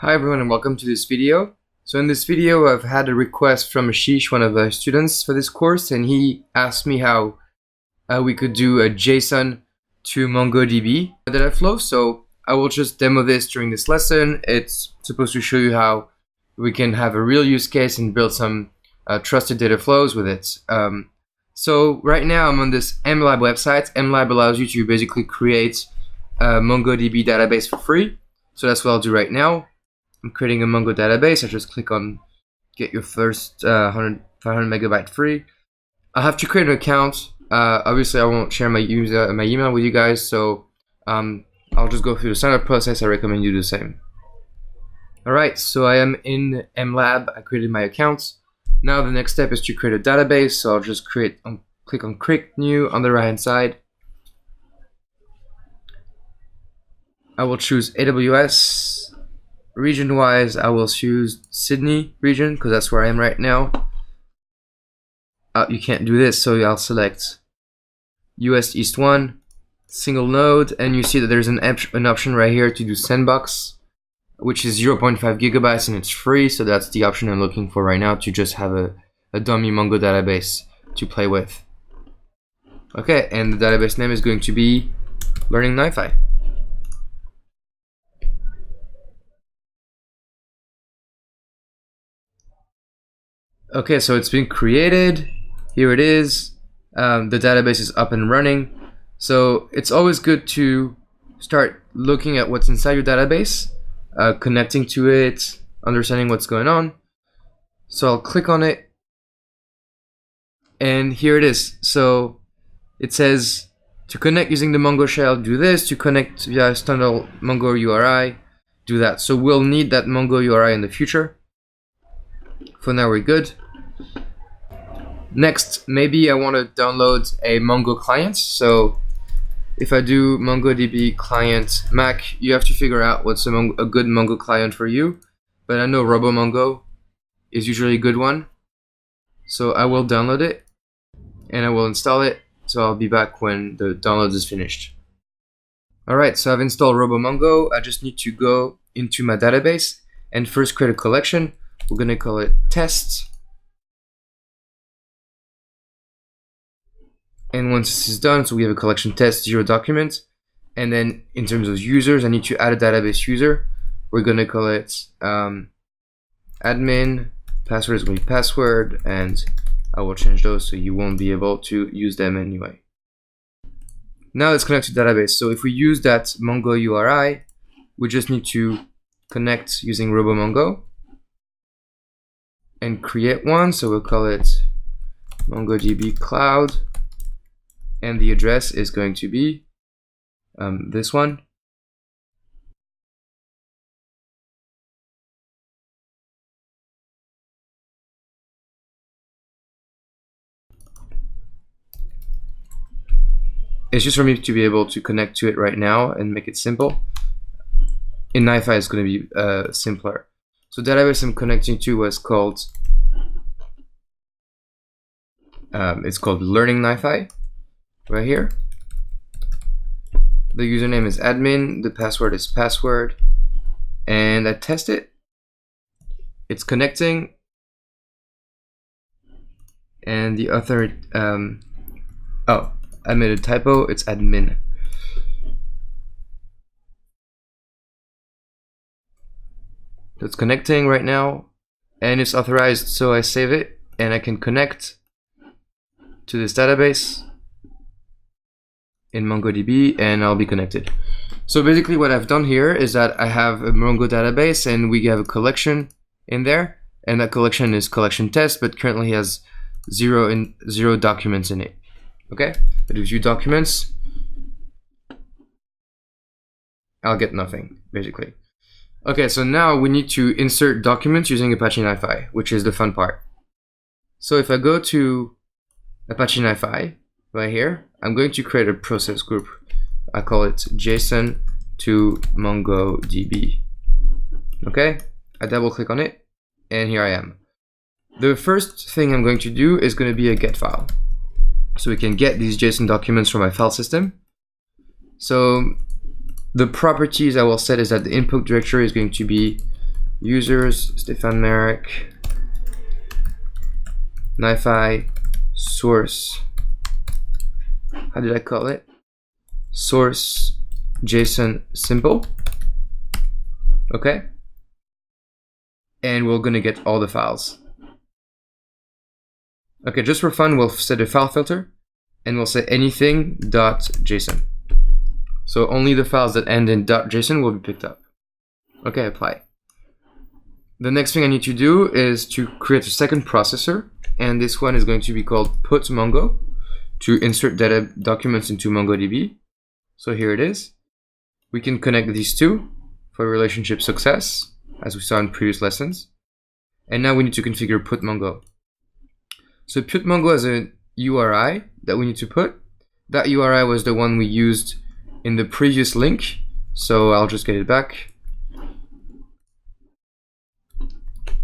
Hi everyone and welcome to this video. So in this video I've had a request from Ashish, one of the students for this course, and he asked me how we could do a JSON to MongoDB data flow. So I will just demo this during this lesson. It's supposed to show you how we can have a real use case and build some trusted data flows with it. So right now I'm on this MLab website. MLab allows you to basically create a MongoDB database for free. So that's what I'll do right now. I'm creating a Mongo database. I just click on get your first 500 megabyte free. I'll have to create an account. Obviously I won't share my email with you guys, so I'll just go through the sign up process. I recommend you do the same. Alright, so I am in MLab. I created my account. Now the next step is to create a database, so I'll just click on create new on the right hand side. I will choose AWS. Region wise, I will choose Sydney region because that's where I am right now. You can't do this, so I'll select US East 1, single node, and you see that there's an option right here to do sandbox, which is 0.5 gigabytes and it's free, so that's the option I'm looking for right now, to just have a dummy Mongo database to play with. Okay, and the database name is going to be Learning NiFi. Okay, so it's been created. Here it is. The database is up and running. So it's always good to start looking at what's inside your database, connecting to it, understanding what's going on. So I'll click on it, and here it is. So it says to connect using the Mongo shell, do this. To connect via standard Mongo URI, do that. So we'll need that Mongo URI in the future. For now we're good. Next, maybe I want to download a Mongo client. So if I do MongoDB client Mac, you have to figure out what's a good Mongo client for you. But I know RoboMongo is usually a good one. So I will download it and I will install it. So I'll be back when the download is finished. Alright, so I've installed RoboMongo. I just need to go into my database and first create a collection. We're going to call it tests. And once this is done, so we have a collection test 0 document. And then in terms of users, I need to add a database user. We're going to call it admin. Password is going to be password. And I will change those so you won't be able to use them anyway. Now let's connect to database. So if we use that Mongo URI, we just need to connect using RoboMongo and create one. So we'll call it MongoDB Cloud, and the address is going to be this one. It's just for me to be able to connect to it right now and make it simple. In NiFi it's going to be simpler. So the database I'm connecting to was called it's called Learning NiFi right here. The username is admin, the password is password, and I test it. It's connecting, and the author oh, I made a typo, it's admin. It's connecting right now and it's authorized, so I save it and I can connect to this database in MongoDB and I'll be connected. So basically what I've done here is that I have a Mongo database and we have a collection in there, and that collection is collection test, but currently has 0 documents in it. Okay, but if you documents, I'll get nothing basically. Okay, so now we need to insert documents using Apache NiFi, which is the fun part. So if I go to Apache NiFi right here, I'm going to create a process group. I call it JSON to MongoDB. Okay, I double click on it and here I am. The first thing I'm going to do is going to be a get file. So we can get these JSON documents from my file system. So the properties I will set is that the input directory is going to be users, Stefan Marek, NiFi, source, how did I call it? Source JSON simple. Okay. And we're gonna get all the files. Okay, just for fun, we'll set a file filter and we'll say anything.json. So only the files that end in .json will be picked up. Okay, apply. The next thing I need to do is to create a second processor, and this one is going to be called putMongo to insert data documents into MongoDB. So here it is. We can connect these two for relationship success, as we saw in previous lessons. And now we need to configure putMongo. So putMongo has a URI that we need to put. That URI was the one we used in the previous link, so I'll just get it back.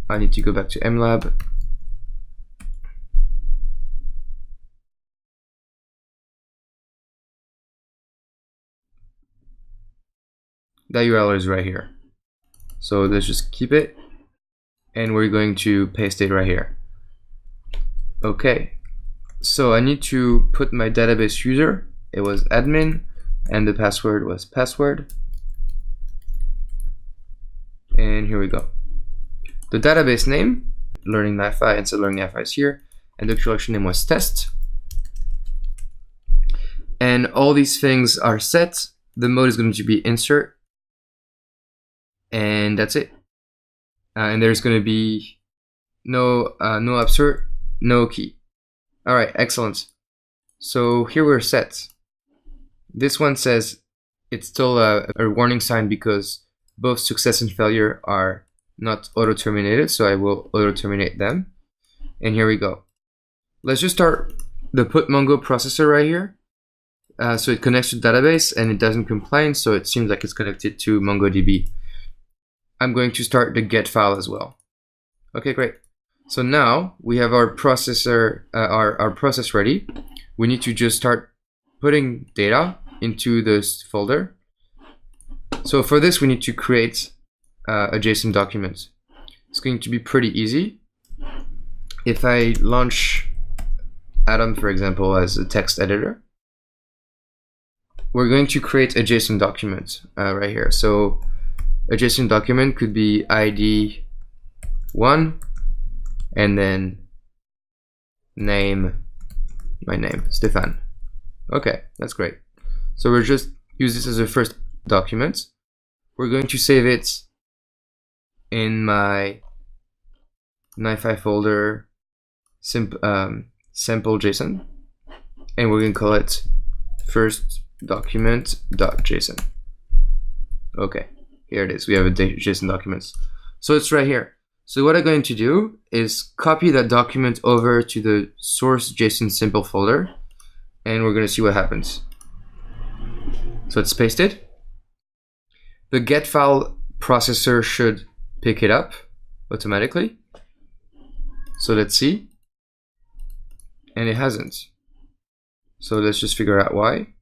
I need to go back to MLab. That URL is right here. So let's just keep it, and we're going to paste it right here. Okay, so I need to put my database user. It was admin, and the password was password. And here we go. The database name, learning NiFi, and so learning NiFi is here, and the collection name was test. And all these things are set. The mode is going to be insert, and that's it. And there's going to be no upsert, no key. All right, excellent. So here we're set. This one says it's still a warning sign because both success and failure are not auto-terminated, so I will auto-terminate them. And here we go. Let's just start the putMongo processor right here. So it connects to the database and it doesn't complain, so it seems like it's connected to MongoDB. I'm going to start the get file as well. Okay, great. So now we have our processor, our process ready. We need to just start putting data into this folder. So for this, we need to create a JSON document. It's going to be pretty easy. If I launch Atom, for example, as a text editor, we're going to create a JSON document right here. So a JSON document could be ID 1 and then name, my name, Stefan. Okay, that's great. So we'll just use this as a first document. We're going to save it in my NiFi folder, sample JSON, and we're going to call it first document.json. Okay, here it is. We have a JSON document. So it's right here. So what I'm going to do is copy that document over to the source JSON simple folder, and we're going to see what happens. So it's pasted. The get file processor should pick it up automatically. So let's see. And it hasn't. So let's just figure out why.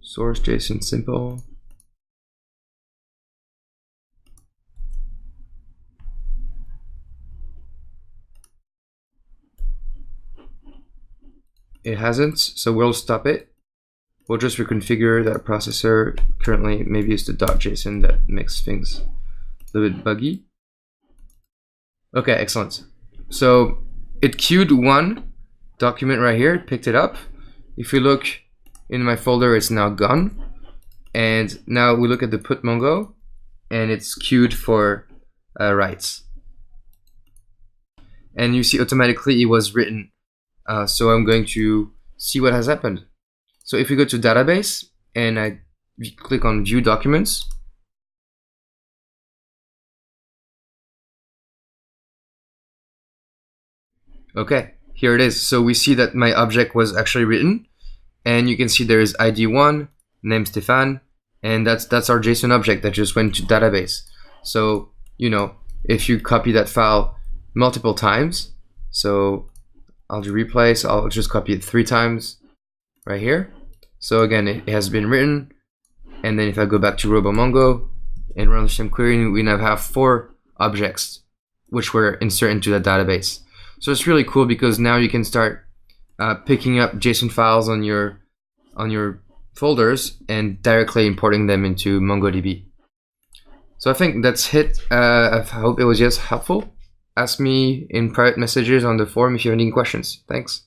Source JSON simple. It hasn't, so we'll stop it. We'll just reconfigure that processor. Currently, maybe it's the .json that makes things a little bit buggy. Okay, excellent. So it queued one document right here, it picked it up. If we look in my folder, it's now gone. And now we look at the putMongo, and it's queued for writes. And you see automatically it was written. So I'm going to see what has happened. So if we go to database and I click on view documents, okay, here it is. So we see that my object was actually written, and you can see there is ID1, name Stefan, and that's our JSON object that just went to database. So, you know, if you copy that file multiple times, so I'll do replace, I'll just copy it 3 times right here. So again, it has been written, And then if I go back to RoboMongo and run some query, we now have 4 objects which were inserted into the database. So it's really cool because now you can start picking up JSON files on your folders and directly importing them into MongoDB. So I think that's it. I hope it was just helpful. Ask me in private messages on the forum if you have any questions. Thanks.